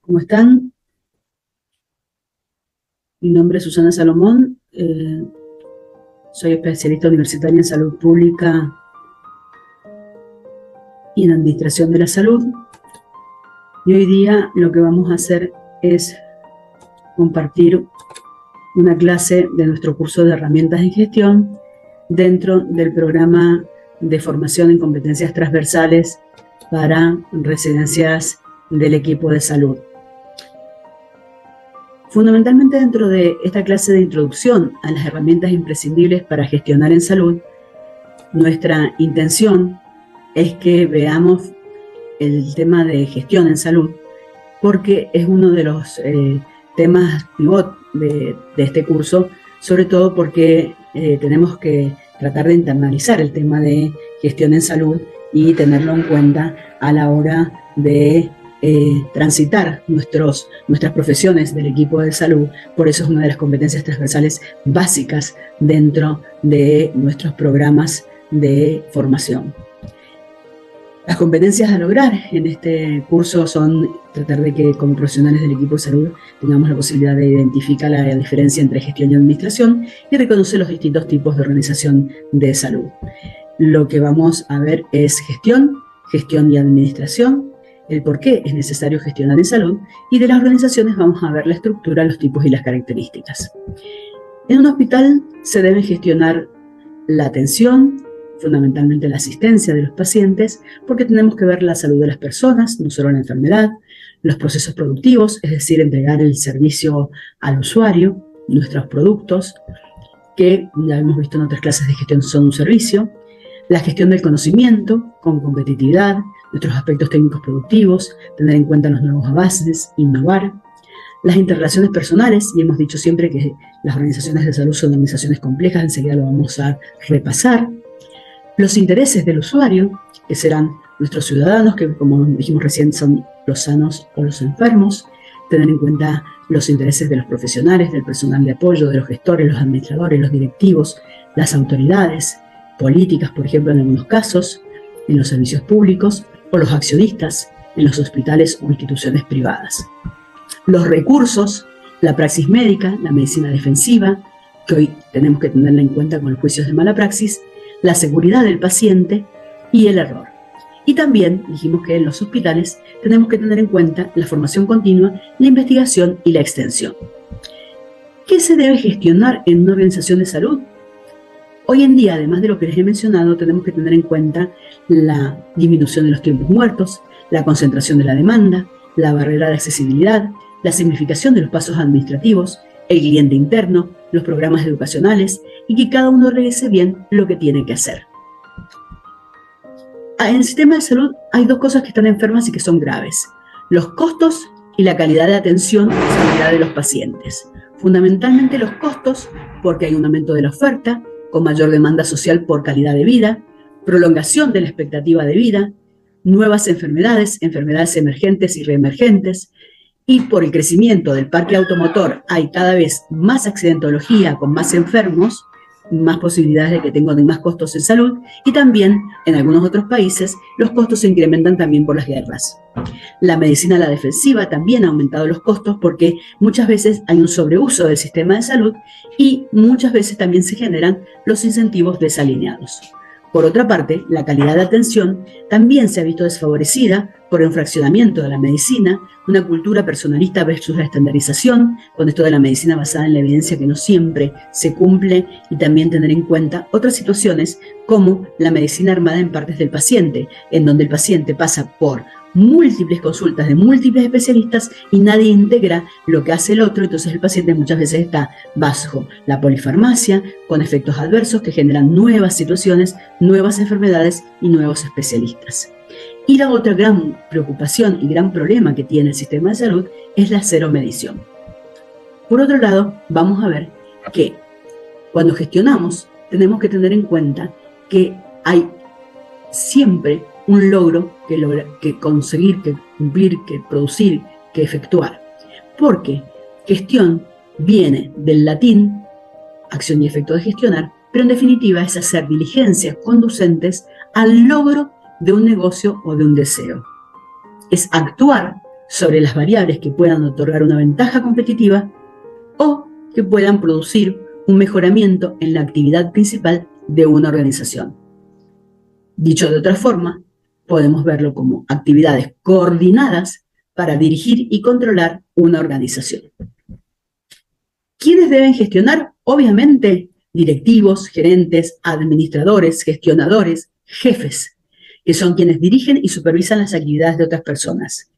¿Cómo están? Mi nombre es Susana Salomón, soy especialista universitaria en salud pública y en administración de la salud. Y hoy día lo que vamos a hacer es compartir una clase de nuestro curso de herramientas en gestión dentro del programa de formación en competencias transversales para residencias del equipo de salud. Fundamentalmente dentro de esta clase de introducción a las herramientas imprescindibles para gestionar en salud, nuestra intención es que veamos el tema de gestión en salud, porque es uno de los temas pivot de este curso, sobre todo porque tenemos que tratar de internalizar el tema de gestión en salud y tenerlo en cuenta a la hora de transitar nuestras profesiones del equipo de salud. Por eso es una de las competencias transversales básicas dentro de nuestros programas de formación. Las competencias a lograr en este curso son tratar de que como profesionales del equipo de salud tengamos la posibilidad de identificar la diferencia entre gestión y administración y reconocer los distintos tipos de organización de salud. Lo que vamos a ver es gestión y administración, el por qué es necesario gestionar en salud, y de las organizaciones vamos a ver la estructura, los tipos y las características. En un hospital se debe gestionar la atención, fundamentalmente la asistencia de los pacientes, porque tenemos que ver la salud de las personas, no solo la enfermedad, los procesos productivos, es decir, entregar el servicio al usuario, nuestros productos, que ya hemos visto en otras clases de gestión son un servicio, la gestión del conocimiento con competitividad, nuestros aspectos técnicos productivos, tener en cuenta los nuevos avances, innovar, las interrelaciones personales, y hemos dicho siempre que las organizaciones de salud son organizaciones complejas, enseguida lo vamos a repasar, los intereses del usuario, que serán nuestros ciudadanos, que como dijimos recién son los sanos o los enfermos, tener en cuenta los intereses de los profesionales, del personal de apoyo, de los gestores, los administradores, los directivos, las autoridades políticas, por ejemplo, en algunos casos, en los servicios públicos, o los accionistas en los hospitales o instituciones privadas. Los recursos, la praxis médica, la medicina defensiva, que hoy tenemos que tenerla en cuenta con los juicios de mala praxis, la seguridad del paciente y el error. Y también dijimos que en los hospitales tenemos que tener en cuenta la formación continua, la investigación y la extensión. ¿Qué se debe gestionar en una organización de salud? Hoy en día, además de lo que les he mencionado, tenemos que tener en cuenta la disminución de los tiempos muertos, la concentración de la demanda, la barrera de accesibilidad, la simplificación de los pasos administrativos, el cliente interno, los programas educacionales y que cada uno realice bien lo que tiene que hacer. En el sistema de salud hay dos cosas que están enfermas y que son graves: los costos y la calidad de atención y seguridad de los pacientes. Fundamentalmente los costos, porque hay un aumento de la oferta, con mayor demanda social por calidad de vida, prolongación de la expectativa de vida, nuevas enfermedades emergentes y reemergentes, y por el crecimiento del parque automotor hay cada vez más accidentología con más enfermos, más posibilidades de que tengan más costos en salud, y también en algunos otros países los costos se incrementan también por las guerras. La medicina a la defensiva también ha aumentado los costos porque muchas veces hay un sobreuso del sistema de salud y muchas veces también se generan los incentivos desalineados. Por otra parte, la calidad de atención también se ha visto desfavorecida por el fraccionamiento de la medicina, una cultura personalista versus la estandarización, con esto de la medicina basada en la evidencia que no siempre se cumple, y también tener en cuenta otras situaciones como la medicina armada en partes del paciente, en donde el paciente pasa por múltiples consultas de múltiples especialistas y nadie integra lo que hace el otro, entonces el paciente muchas veces está bajo la polifarmacia, con efectos adversos que generan nuevas situaciones, nuevas enfermedades y nuevos especialistas. Y la otra gran preocupación y gran problema que tiene el sistema de salud es la cero medición. Por otro lado, vamos a ver que cuando gestionamos tenemos que tener en cuenta que hay siempre un logro que conseguir, que cumplir, que producir, que efectuar. Porque gestión viene del latín, acción y efecto de gestionar, pero en definitiva es hacer diligencias conducentes al logro de un negocio o de un deseo. Es actuar sobre las variables que puedan otorgar una ventaja competitiva o que puedan producir un mejoramiento en la actividad principal de una organización. Dicho de otra forma, podemos verlo como actividades coordinadas para dirigir y controlar una organización. ¿Quiénes deben gestionar? Obviamente, directivos, gerentes, administradores, gestionadores, jefes, que son quienes dirigen y supervisan las actividades de otras personas.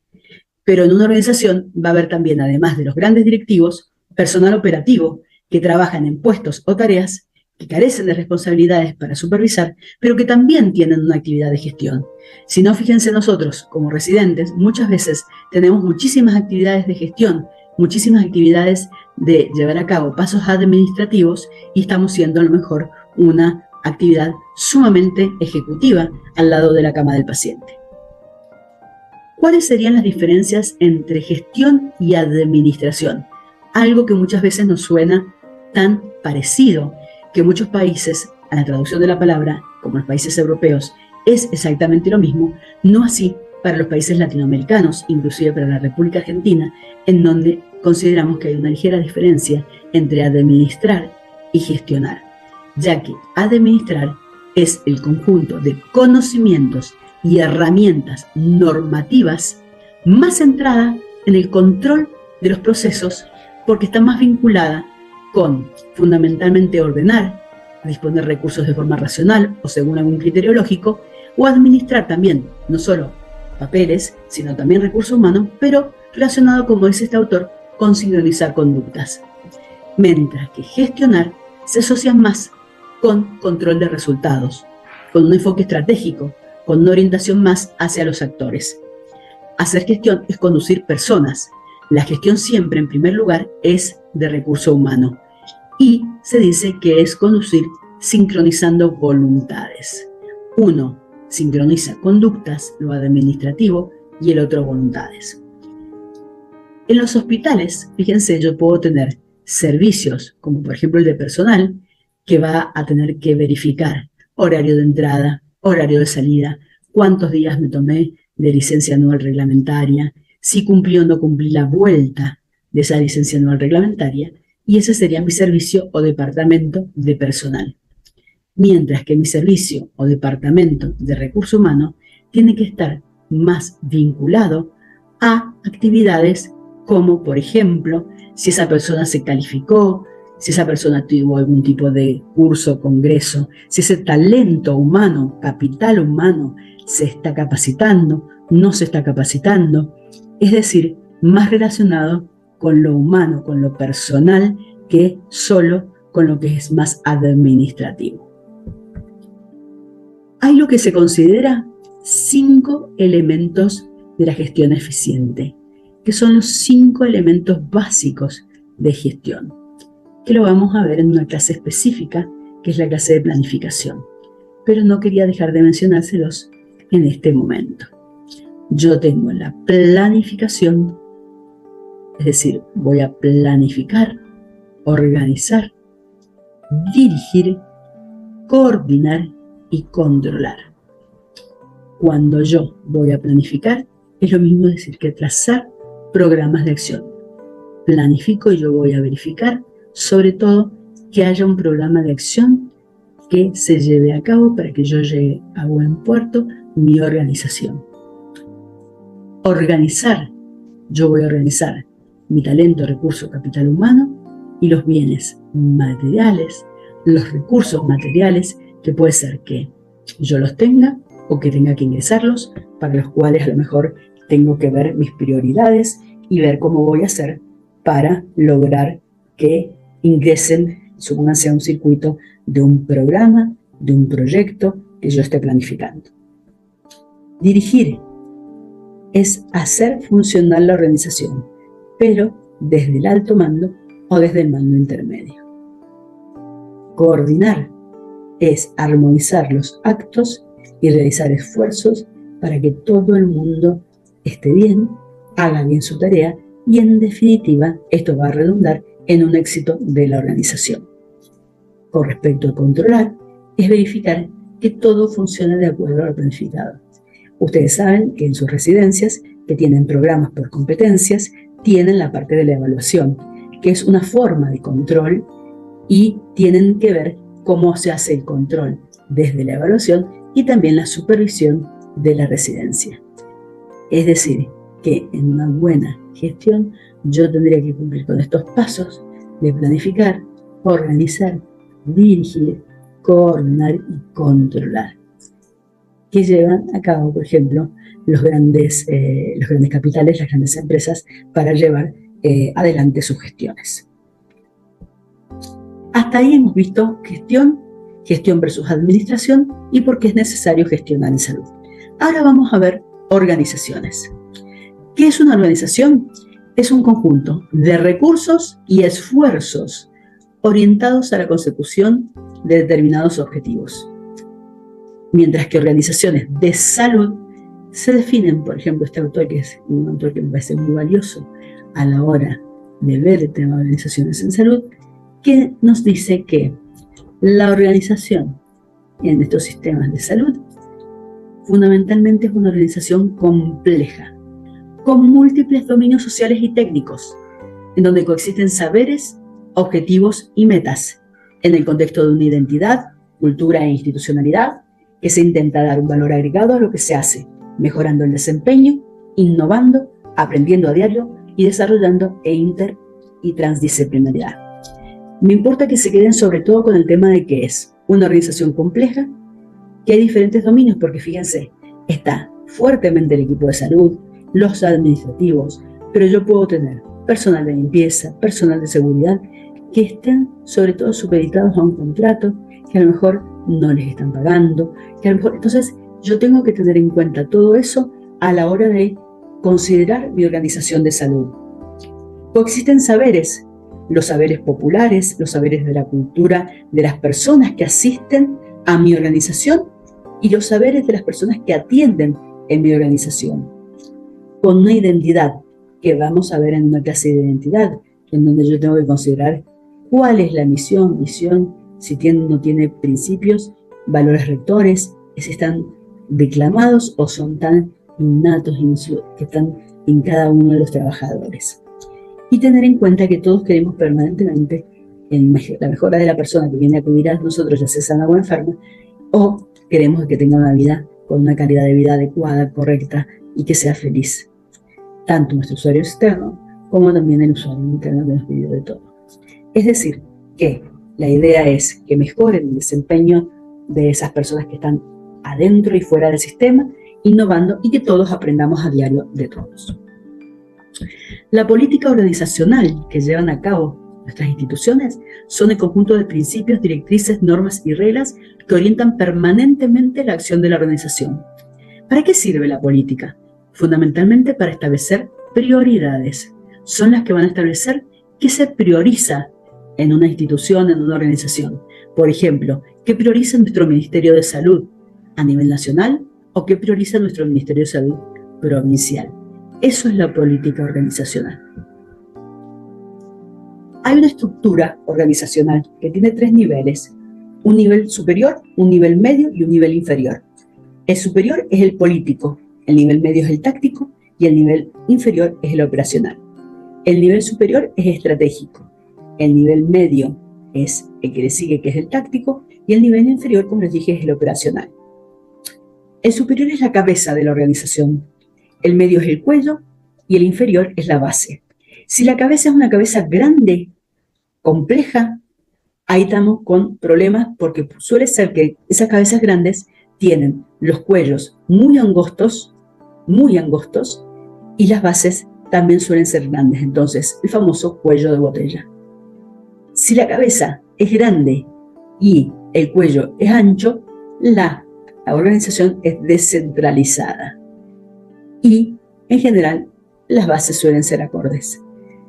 Pero en una organización va a haber también, además de los grandes directivos, personal operativo que trabajan en puestos o tareas que carecen de responsabilidades para supervisar, pero que también tienen una actividad de gestión. Si no, fíjense nosotros, como residentes, muchas veces tenemos muchísimas actividades de gestión, muchísimas actividades de llevar a cabo pasos administrativos y estamos siendo a lo mejor una actividad sumamente ejecutiva al lado de la cama del paciente. ¿Cuáles serían las diferencias entre gestión y administración? Algo que muchas veces nos suena tan parecido, que muchos países, a la traducción de la palabra, como los países europeos, es exactamente lo mismo, no así para los países latinoamericanos, inclusive para la República Argentina, en donde consideramos que hay una ligera diferencia entre administrar y gestionar, ya que administrar es el conjunto de conocimientos y herramientas normativas más centrada en el control de los procesos, porque está más vinculada con fundamentalmente ordenar, disponer recursos de forma racional o según algún criterio lógico, o administrar también, no solo papeles, sino también recursos humanos, pero relacionado, como dice este autor, con sincronizar conductas. Mientras que gestionar se asocia más con control de resultados, con un enfoque estratégico, con una orientación más hacia los actores. Hacer gestión es conducir personas. La gestión siempre, en primer lugar, es de recurso humano y se dice que es conducir sincronizando voluntades. Uno sincroniza conductas, lo administrativo, y el otro voluntades. En los hospitales, fíjense, yo puedo tener servicios, como por ejemplo el de personal, que va a tener que verificar horario de entrada, horario de salida, cuántos días me tomé de licencia anual reglamentaria, si cumplí o no cumplí la vuelta de esa licencia anual reglamentaria, y ese sería mi servicio o departamento de personal. Mientras que mi servicio o departamento de recurso humano tiene que estar más vinculado a actividades como, por ejemplo, si esa persona se calificó, si esa persona tuvo algún tipo de curso, congreso, si ese talento humano, capital humano, se está capacitando, no se está capacitando, es decir, más relacionado con lo humano, con lo personal, que solo con lo que es más administrativo. Hay lo que se considera 5 elementos de la gestión eficiente, que son los 5 elementos básicos de gestión, que lo vamos a ver en una clase específica, que es la clase de planificación. Pero no quería dejar de mencionárselos en este momento. Yo tengo la planificación, es decir, voy a planificar, organizar, dirigir, coordinar y controlar. Cuando yo voy a planificar, es lo mismo decir que trazar programas de acción. Planifico y yo voy a verificar, sobre todo, que haya un programa de acción que se lleve a cabo para que yo llegue a buen puerto mi organización. Organizar, yo voy a organizar mi talento, recurso, capital humano y los bienes materiales, los recursos materiales, que puede ser que yo los tenga o que tenga que ingresarlos, para los cuales a lo mejor tengo que ver mis prioridades y ver cómo voy a hacer para lograr que ingresen, supónganse, a un circuito de un programa, de un proyecto que yo esté planificando. Dirigir es hacer funcionar la organización, pero desde el alto mando o desde el mando intermedio. Coordinar es armonizar los actos y realizar esfuerzos para que todo el mundo esté bien, haga bien su tarea y, en definitiva, esto va a redundar en un éxito de la organización. Con respecto a controlar, es verificar que todo funcione de acuerdo a lo planificado. Ustedes saben que en sus residencias que tienen programas por competencias, tienen la parte de la evaluación, que es una forma de control y tienen que ver cómo se hace el control desde la evaluación y también la supervisión de la residencia. Es decir, que en una buena gestión yo tendría que cumplir con estos pasos de planificar, organizar, dirigir, coordinar y controlar, que llevan a cabo, por ejemplo, los grandes capitales, las grandes empresas, para llevar adelante sus gestiones. Hasta ahí hemos visto gestión versus administración y por qué es necesario gestionar en salud. Ahora vamos a ver organizaciones. ¿Qué es una organización? Es un conjunto de recursos y esfuerzos orientados a la consecución de determinados objetivos. Mientras que organizaciones de salud se definen, por ejemplo, este autor, que es un autor que me parece muy valioso a la hora de ver el tema de organizaciones en salud, que nos dice que la organización en estos sistemas de salud fundamentalmente es una organización compleja, con múltiples dominios sociales y técnicos, en donde coexisten saberes, objetivos y metas, en el contexto de una identidad, cultura e institucionalidad, que se intenta dar un valor agregado a lo que se hace, mejorando el desempeño, innovando, aprendiendo a diario y desarrollando inter y transdisciplinaridad. Me importa que se queden sobre todo con el tema de que es una organización compleja, que hay diferentes dominios, porque fíjense, está fuertemente el equipo de salud, los administrativos, pero yo puedo tener personal de limpieza, personal de seguridad, que estén sobre todo supeditados a un contrato, que a lo mejor no les están pagando, que a lo mejor, entonces yo tengo que tener en cuenta todo eso a la hora de considerar mi organización de salud. Coexisten saberes, los saberes populares, los saberes de la cultura de las personas que asisten a mi organización y los saberes de las personas que atienden en mi organización, con una identidad que vamos a ver en una clase de identidad, en donde yo tengo que considerar cuál es la misión, visión, si tiene o no tiene principios, valores rectores, si están declamados o son tan innatos que están en cada uno de los trabajadores. Y tener en cuenta que todos queremos permanentemente la mejora de la persona que viene a acudir a nosotros, ya sea sana o enferma, o queremos que tenga una vida con una calidad de vida adecuada, correcta y que sea feliz. Tanto nuestro usuario externo como también el usuario interno que nos pidió de todo. Es decir, que la idea es que mejoren el desempeño de esas personas que están adentro y fuera del sistema, innovando y que todos aprendamos a diario de todos. La política organizacional que llevan a cabo nuestras instituciones son el conjunto de principios, directrices, normas y reglas que orientan permanentemente la acción de la organización. ¿Para qué sirve la política? Fundamentalmente para establecer prioridades. Son las que van a establecer qué se prioriza en una institución, en una organización. Por ejemplo, ¿qué prioriza nuestro Ministerio de Salud a nivel nacional o qué prioriza nuestro Ministerio de Salud provincial? Eso es la política organizacional. Hay una estructura organizacional que tiene 3 niveles: un nivel superior, un nivel medio y un nivel inferior. El superior es el político, el nivel medio es el táctico y el nivel inferior es el operacional. El nivel superior es estratégico, el nivel medio es el que le sigue, que es el táctico, y el nivel inferior, como les dije, es el operacional. El superior es la cabeza de la organización, el medio es el cuello y el inferior es la base. Si la cabeza es una cabeza grande, compleja, ahí estamos con problemas, porque suele ser que esas cabezas grandes tienen los cuellos muy angostos, y las bases también suelen ser grandes, entonces el famoso cuello de botella. Si la cabeza es grande y el cuello es ancho, la organización es descentralizada y en general las bases suelen ser acordes.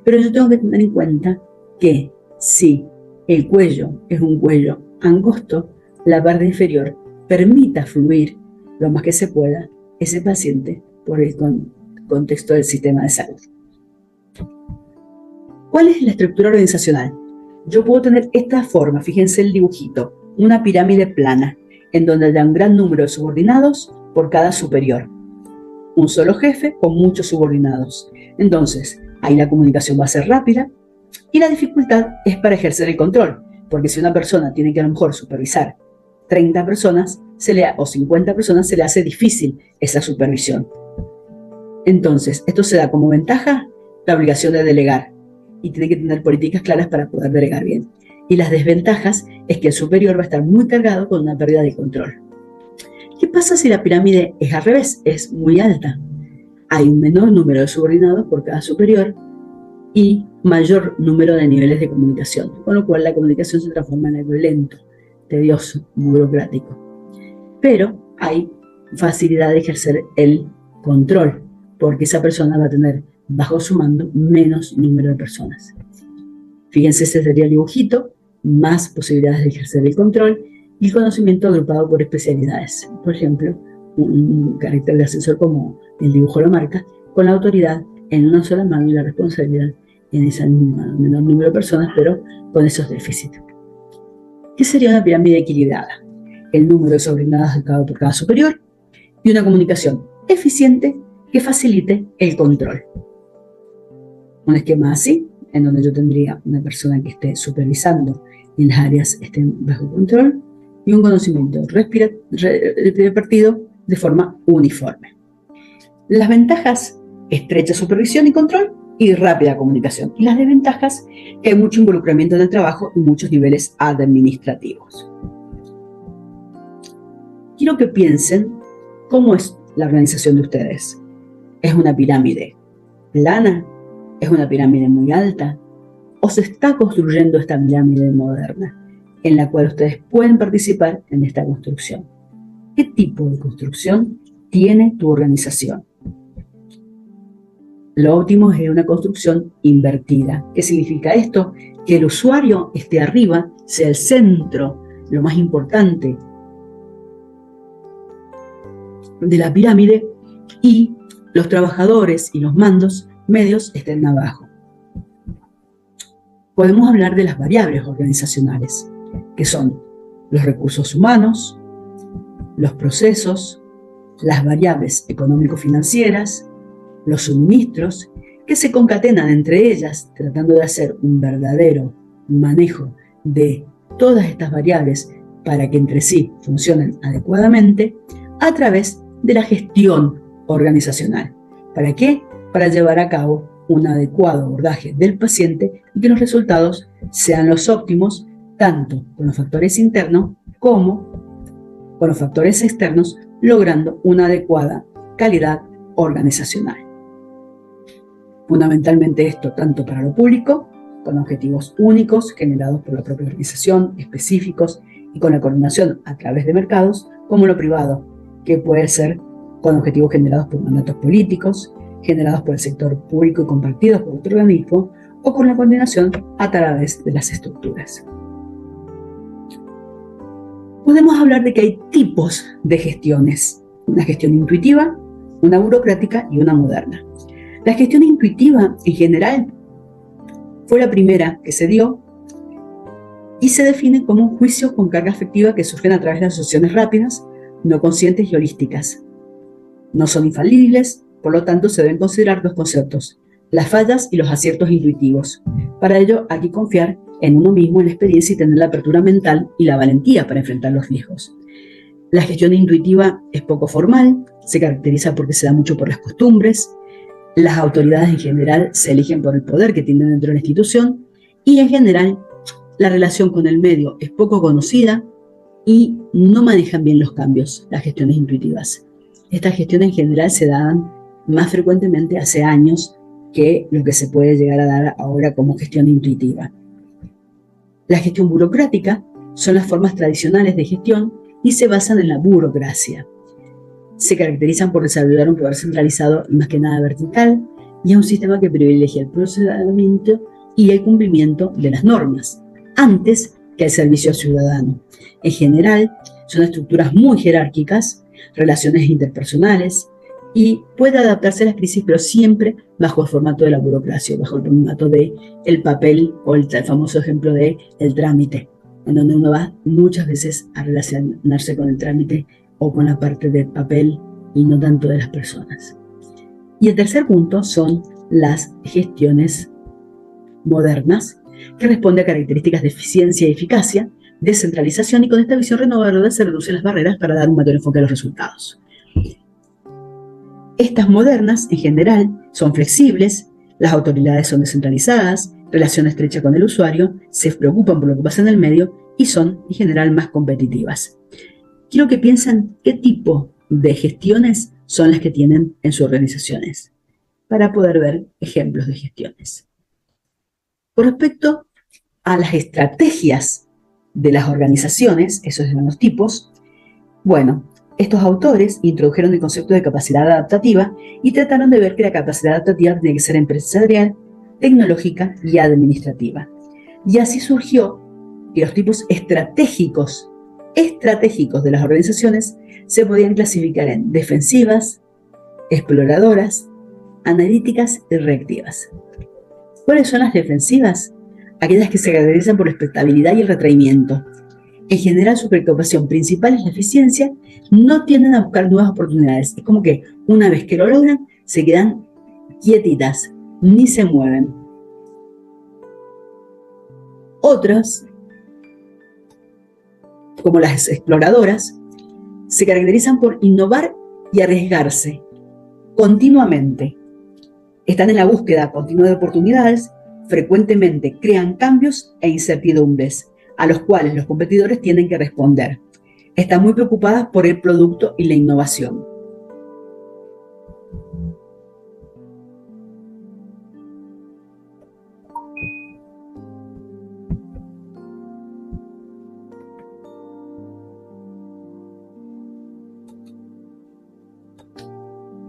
Pero yo tengo que tener en cuenta que si el cuello es un cuello angosto, la parte inferior permita fluir lo más que se pueda ese paciente por el contexto del sistema de salud. ¿Cuál es la estructura organizacional? Yo puedo tener esta forma, fíjense el dibujito, una pirámide plana, en donde hay un gran número de subordinados por cada superior. un solo jefe con muchos subordinados. Entonces, ahí la comunicación va a ser rápida y la dificultad es para ejercer el control, porque si una persona tiene que a lo mejor supervisar 30 personas o 50 personas, se le hace difícil esa supervisión. Entonces, esto se da como ventaja la obligación de delegar y tiene que tener políticas claras para poder delegar bien. Y las desventajas es que el superior va a estar muy cargado con una pérdida de control. ¿Qué pasa si la pirámide es al revés? Es muy alta. Hay un menor número de subordinados por cada superior y mayor número de niveles de comunicación, con lo cual la comunicación se transforma en algo lento, tedioso, burocrático. Pero hay facilidad de ejercer el control, porque esa persona va a tener bajo su mando menos número de personas. Fíjense, ese sería el dibujito, más posibilidades de ejercer el control y el conocimiento agrupado por especialidades. Por ejemplo, un carácter de asesor como el dibujo lo marca, con la autoridad en una sola mano y la responsabilidad en ese menor número de personas, pero con esos déficits. ¿Qué sería una pirámide equilibrada? El número de subordinados por cada superior y una comunicación eficiente que facilite el control. Un esquema así, en donde yo tendría una persona que esté supervisando y las áreas estén bajo control y un conocimiento repartido de forma uniforme. Las ventajas: estrecha supervisión y control y rápida comunicación. Y las desventajas: que hay mucho involucramiento en el trabajo y muchos niveles administrativos. Quiero que piensen cómo es la organización de ustedes. ¿Es una pirámide plana? ¿Es una pirámide muy alta? ¿O se está construyendo esta pirámide moderna en la cual ustedes pueden participar en esta construcción? ¿Qué tipo de construcción tiene tu organización? Lo óptimo es una construcción invertida. ¿Qué significa esto? Que el usuario esté arriba, sea el centro, lo más importante de la pirámide, y los trabajadores y los mandos medios estén abajo. Podemos hablar de las variables organizacionales, que son los recursos humanos, los procesos, las variables económico-financieras, los suministros, que se concatenan entre ellas, tratando de hacer un verdadero manejo de todas estas variables para que entre sí funcionen adecuadamente a través de la gestión organizacional. ¿Para qué? Para llevar a cabo un adecuado abordaje del paciente y que los resultados sean los óptimos, tanto con los factores internos como con los factores externos, logrando una adecuada calidad organizacional. Fundamentalmente esto tanto para lo público, con objetivos únicos generados por la propia organización, específicos y con la coordinación a través de mercados, como lo privado, que puede ser con objetivos generados por mandatos políticos, generados por el sector público y compartidos por otro organismo, o con la coordinación a través de las estructuras. Podemos hablar de que hay tipos de gestiones: una gestión intuitiva, una burocrática y una moderna. La gestión intuitiva, en general, fue la primera que se dio y se define como un juicio con carga afectiva que surgen a través de asociaciones rápidas, no conscientes y holísticas. No son infalibles, por lo tanto se deben considerar dos conceptos: las fallas y los aciertos intuitivos. Para ello hay que confiar en uno mismo, en la experiencia, y tener la apertura mental y la valentía para enfrentar los riesgos. La gestión intuitiva es poco formal, se caracteriza porque se da mucho por las costumbres. Las autoridades en general se eligen por el poder que tienen dentro de la institución y en general la relación con el medio es poco conocida y no manejan bien los cambios, las gestiones intuitivas. Estas gestiones en general se dan más frecuentemente hace años que lo que se puede llegar a dar ahora como gestión intuitiva. La gestión burocrática son las formas tradicionales de gestión y se basan en la burocracia. Se caracterizan por desarrollar un poder centralizado más que nada vertical y es un sistema que privilegia el procedimiento y el cumplimiento de las normas antes que el servicio al ciudadano. En general, son estructuras muy jerárquicas, relaciones interpersonales, y puede adaptarse a las crisis, pero siempre bajo el formato de la burocracia, bajo el formato del papel o el famoso ejemplo del trámite, en donde uno va muchas veces a relacionarse con el trámite o con la parte del papel y no tanto de las personas. Y el tercer punto son las gestiones modernas, que responde a características de eficiencia y eficacia, descentralización, y con esta visión renovadora se reducen las barreras para dar un mayor enfoque a los resultados. Estas modernas, en general, son flexibles, las autoridades son descentralizadas, relación estrecha con el usuario, se preocupan por lo que pasa en el medio y son, en general, más competitivas. Quiero que piensen qué tipo de gestiones son las que tienen en sus organizaciones, para poder ver ejemplos de gestiones. Con respecto a las estrategias de las organizaciones, esos eran los tipos, bueno, estos autores introdujeron el concepto de capacidad adaptativa y trataron de ver que la capacidad adaptativa tiene que ser empresarial, tecnológica y administrativa. Y así surgió que los tipos estratégicos de las organizaciones se podían clasificar en defensivas, exploradoras, analíticas y reactivas. ¿Cuáles son las defensivas? Aquellas que se caracterizan por la expectabilidad y el retraimiento. En general, su preocupación principal es la eficiencia, no tienden a buscar nuevas oportunidades. Es como que una vez que lo logran, se quedan quietitas, ni se mueven. Otras, como las exploradoras, se caracterizan por innovar y arriesgarse continuamente. Están en la búsqueda continua de oportunidades, frecuentemente crean cambios e incertidumbres, a los cuales los competidores tienen que responder. Están muy preocupadas por el producto y la innovación.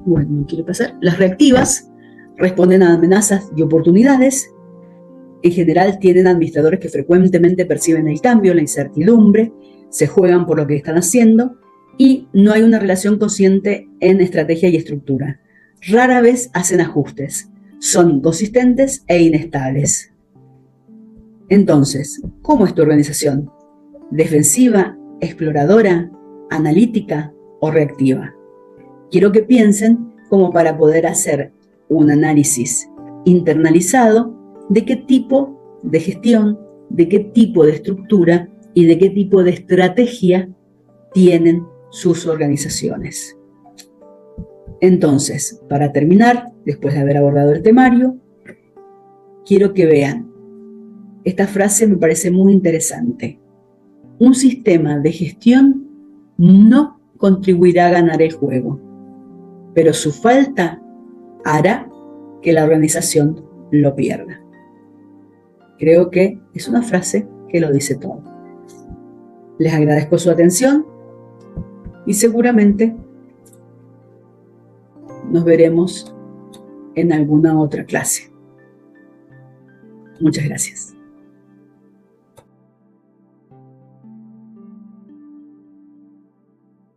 Bueno, no quiere pasar. Las reactivas responden a amenazas y oportunidades. En general tienen administradores que frecuentemente perciben el cambio, la incertidumbre, se juegan por lo que están haciendo y no hay una relación consciente en estrategia y estructura. Rara vez hacen ajustes, son inconsistentes e inestables. Entonces, ¿cómo es tu organización? ¿Defensiva, exploradora, analítica o reactiva? Quiero que piensen como para poder hacer un análisis internalizado de qué tipo de gestión, de qué tipo de estructura y de qué tipo de estrategia tienen sus organizaciones. Entonces, para terminar, después de haber abordado el temario, quiero que vean, esta frase me parece muy interesante. Un sistema de gestión no contribuirá a ganar el juego, pero su falta hará que la organización lo pierda. Creo que es una frase que lo dice todo. Les agradezco su atención y seguramente nos veremos en alguna otra clase. Muchas gracias.